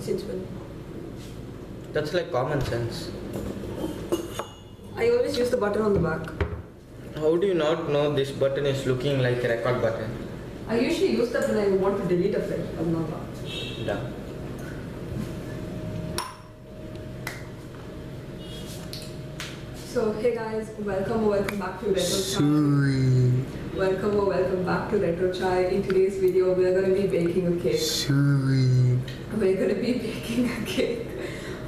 Since when? That's like common sense. I always use the button on the back. How do you not know this button is looking like a record button? I usually use that when I want to delete a file. I'm not that. Yeah. So hey guys, welcome or welcome back to Retro Chai. Welcome or welcome back to Retro Chai. In today's video, we're going to be baking a cake. We're going to be baking a cake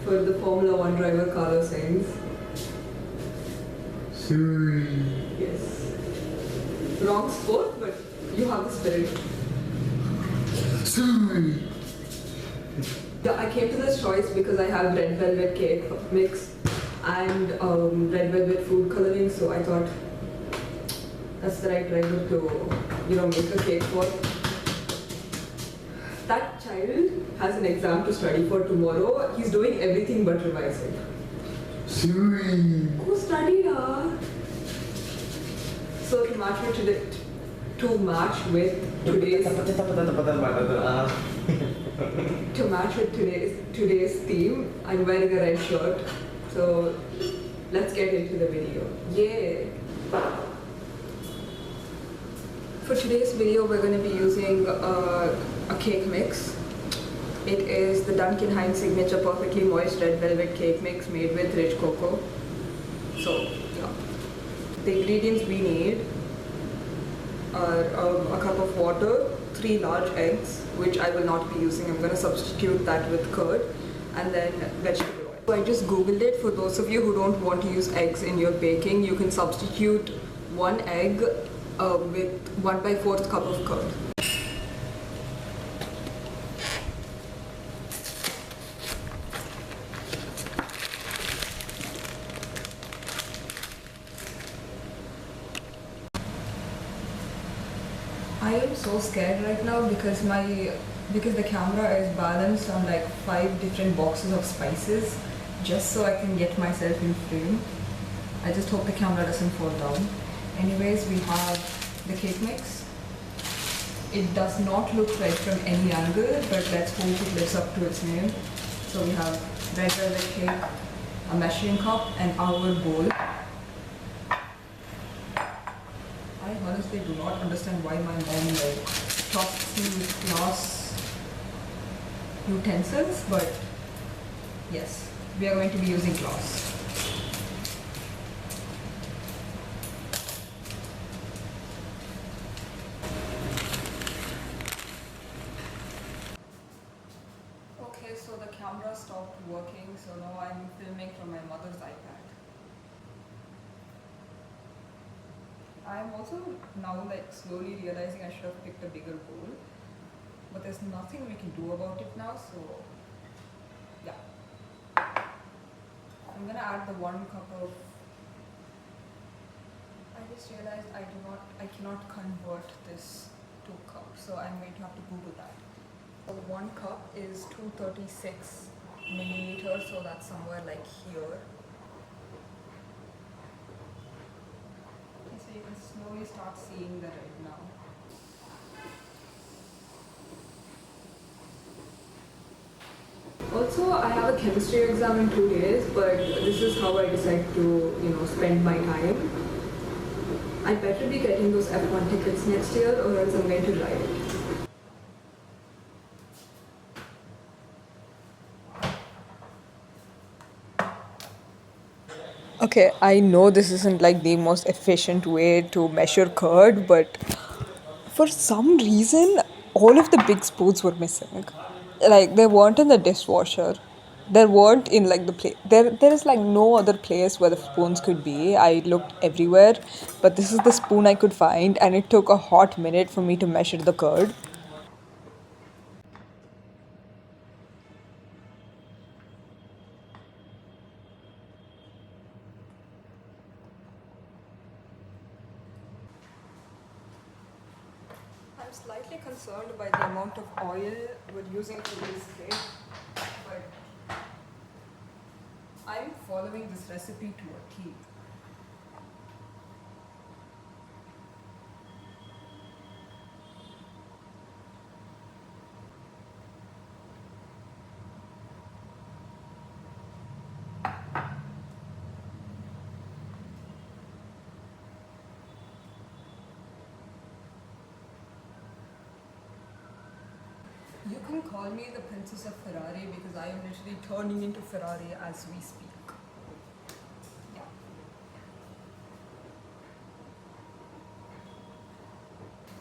for the Formula 1 driver Sainz. Yes. Wrong sport, but you have the spirit. Yeah, I came to this choice because I have red velvet cake mix and red velvet food coloring, so I thought that's the right driver to, make a cake for. That child has an exam to study for tomorrow. He's doing everything but revising. Go study, da. So to match with today's theme, I'm wearing a red shirt. So let's get into the video. Yay! For today's video, we're going to be using a cake mix. It is the Duncan Hines Signature Perfectly Moist Red Velvet Cake Mix made with rich cocoa. So, yeah. The ingredients we need are a cup of water, 3 large eggs, which I will not be using. I'm going to substitute that with curd, and then vegetable oil. So I just googled it. For those of you who don't want to use eggs in your baking, you can substitute 1 egg with 1/4 cup of curd. I am so scared right now because the camera is balanced on like 5 different boxes of spices just so I can get myself in frame. I just hope the camera doesn't fall down. Anyways, we have the cake mix. It does not look right from any angle, but let's hope it lives up to its name. So we have red velvet cake, a measuring cup, and our bowl. I honestly do not understand why my mom trusts me with glass utensils, but yes, we are going to be using glass. Okay, so the camera stopped working, so now I'm filming from my mother's iPad. I'm also now slowly realizing I should have picked a bigger bowl, but there's nothing we can do about it now, so yeah. I'm gonna add the 1 cup of, I just realized I cannot convert this to cups, so I'm going to have to Google that. So 1 cup is 236 milliliters, so that's somewhere like here. So you can slowly start seeing the red now. Also, I have a chemistry exam in 2 days, but this is how I decide to, spend my time. I better be getting those F1 tickets next year or else I'm going to drive it. Okay, I know this isn't like the most efficient way to measure curd, but for some reason, all of the big spoons were missing. Like they weren't in the dishwasher. There weren't in like the place. There is like no other place where the spoons could be. I looked everywhere, but this is the spoon I could find, and it took a hot minute for me to measure the curd. I'm slightly concerned by the amount of oil we're using for this cake, but I'm following this recipe to a T. You can call me the Princess of Ferrari because I am literally turning into Ferrari as we speak. Yeah.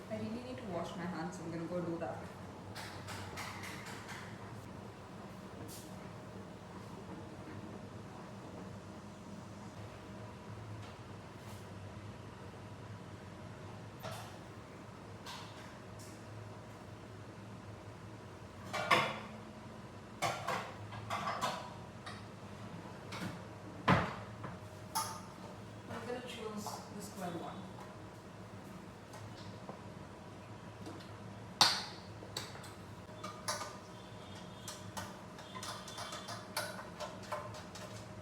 I really need to wash my hands, so I'm gonna go do that. I'm gonna choose the square one.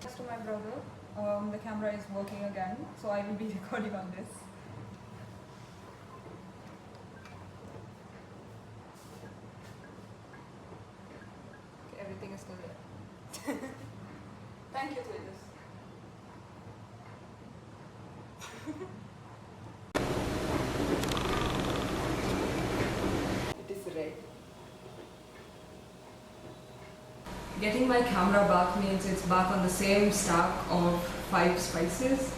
Thanks to my brother. The camera is working again, so I will be recording on this. Okay, everything is still there. Thank you, Tejas. It is red. Getting my camera back means it's back on the same stack of 5 spices.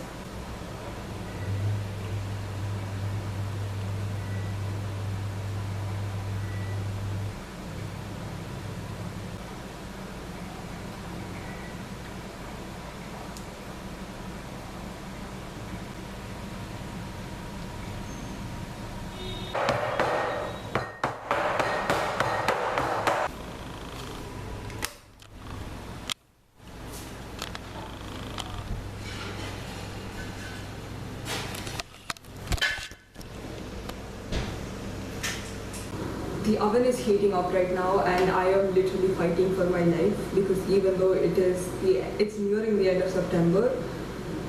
The oven is heating up right now and I am literally fighting for my life because even though it's nearing the end of September,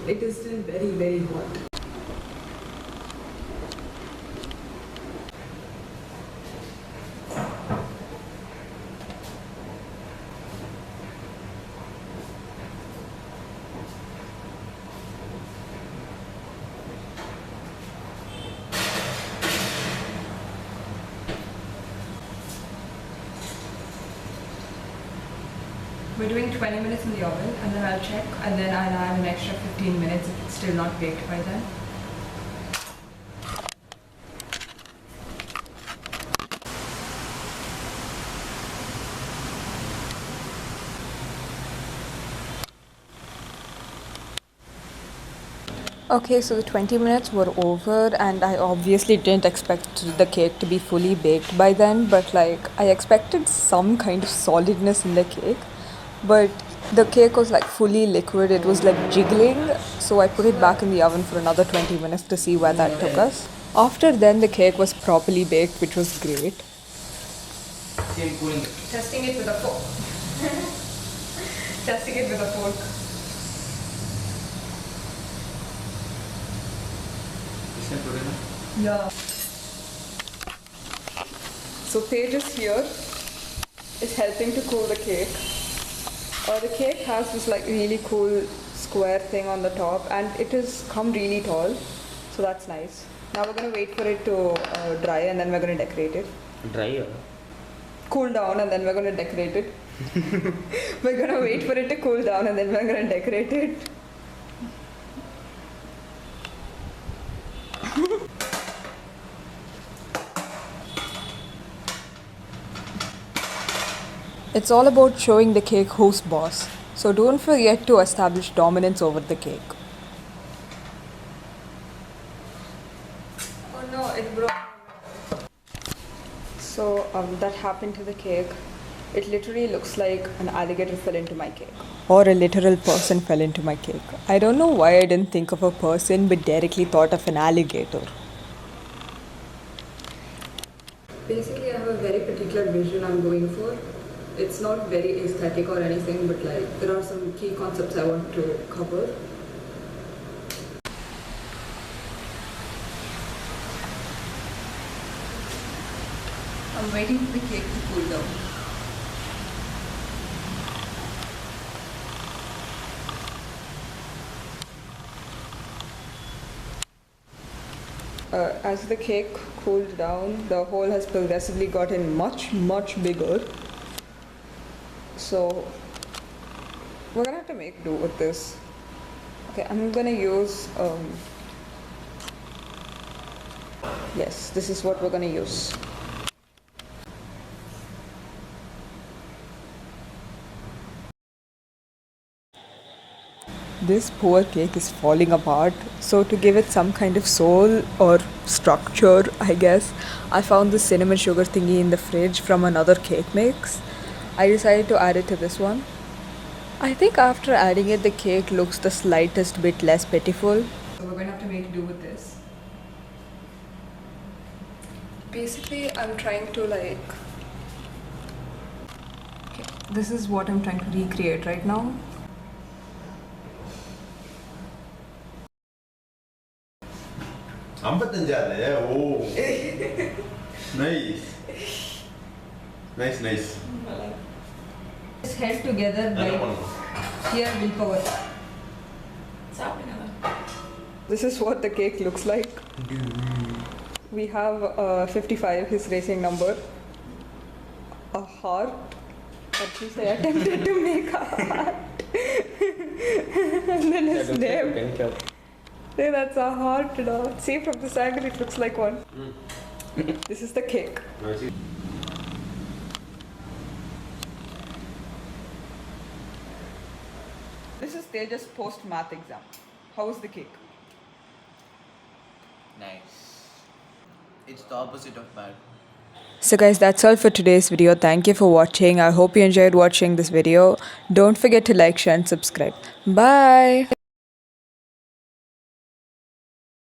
it is still very, very hot. We're doing 20 minutes in the oven and then I'll check and then I'll add an extra 15 minutes if it's still not baked by then. Okay, so the 20 minutes were over and I obviously didn't expect the cake to be fully baked by then, but like I expected some kind of solidness in the cake, but the cake was like fully liquid, it was like jiggling, so I put it back in the oven for another 20 minutes to see where that took us. After then the cake was properly baked, which was great. Testing it with a fork. Testing it with a fork. Yeah. So Tejas here is helping to cool the cake. The cake has this like really cool square thing on the top and it has come really tall, so that's nice. Now we're gonna wait for it to dry and then we're gonna decorate it. Dry? Cool down and then we're gonna decorate it. We're gonna wait for it to cool down and then we're gonna decorate it. It's all about showing the cake who's boss. So don't forget to establish dominance over the cake. Oh no, it broke. So that happened to the cake. It literally looks like an alligator fell into my cake. Or a literal person fell into my cake. I don't know why I didn't think of a person but directly thought of an alligator. Basically, I have a very particular vision I'm going for. It's not very aesthetic or anything, but like there are some key concepts I want to cover. I'm waiting for the cake to cool down. As the cake cooled down, the hole has progressively gotten much bigger. So we're gonna have to make do with this. Okay, I'm gonna use yes, this is what we're gonna use. This poor cake is falling apart, so to give it some kind of soul or structure, I guess, I found this cinnamon sugar thingy in the fridge from another cake mix. I decided to add it to this one. I think after adding it, the cake looks the slightest bit less pitiful. So we're going to have to make do with this. Basically, I'm trying to okay, this is what I'm trying to recreate right now. Oh, nice. Nice. It's held together by sheer willpower. This is what the cake looks like. We have 55, his racing number, a heart. At least I attempted to make a heart. And then his name. Hey, that's a heart. See, from this angle it looks like one. This is the cake. This is Tejas post math exam. How was the cake? Nice. It's the opposite of bad. So guys, that's all for today's video. Thank you for watching. I hope you enjoyed watching this video. Don't forget to like, share and subscribe. Bye.